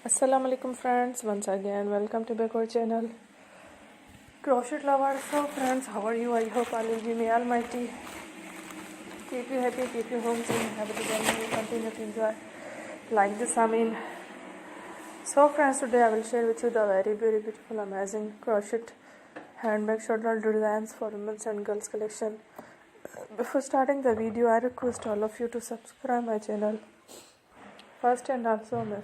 Assalamu alaikum friends, once again welcome to back our channel Crochet lovers. So friends, how are you? I hope Allah will may Almighty keep you happy, keep you home safe, have a good day, you continue to enjoy like this. So friends, today I will share with you the very beautiful amazing crochet handbag shoulder designs for women's and girls collection. Before starting the video, I request all of you to subscribe my channel first, and also be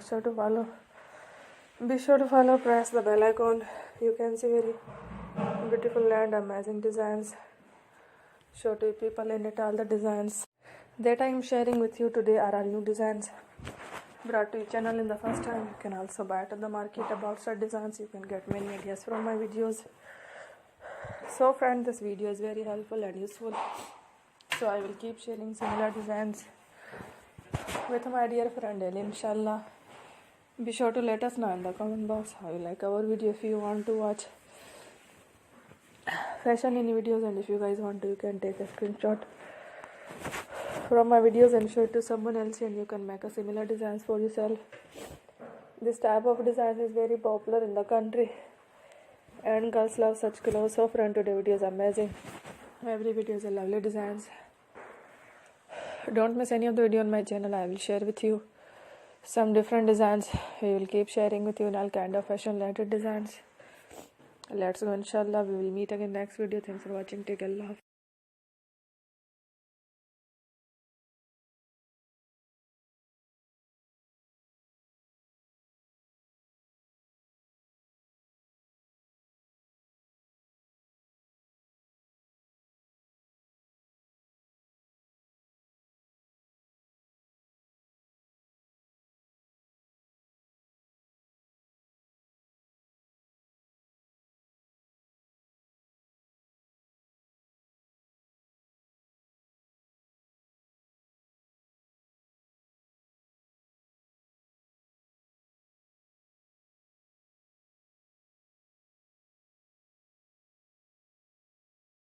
sure to follow, press the bell icon. You can see very beautiful and amazing designs. Show to people in it. All the designs that I am sharing with you today are all new designs brought to your channel in the first time. You can also buy it at the market about such designs. You can get many ideas from my videos. So friend, this video is very helpful and useful, so I will keep sharing similar designs with my dear friend Ellie, inshallah. Be sure to let us know in the comment box how you like our video. If you want to watch fashion in videos, and if you guys want to, you can take a screenshot from my videos and show it to someone else, and you can make a similar designs for yourself. This type of design is very popular in the country and girls love such clothes. So friend, today video is amazing. Every video is a lovely designs. Don't miss any of the video on my channel. I will share with you some different designs. We will keep sharing with you all kind of fashion related designs. Let's go, inshallah. We will meet again next video. Thanks for watching. Take care. Allah.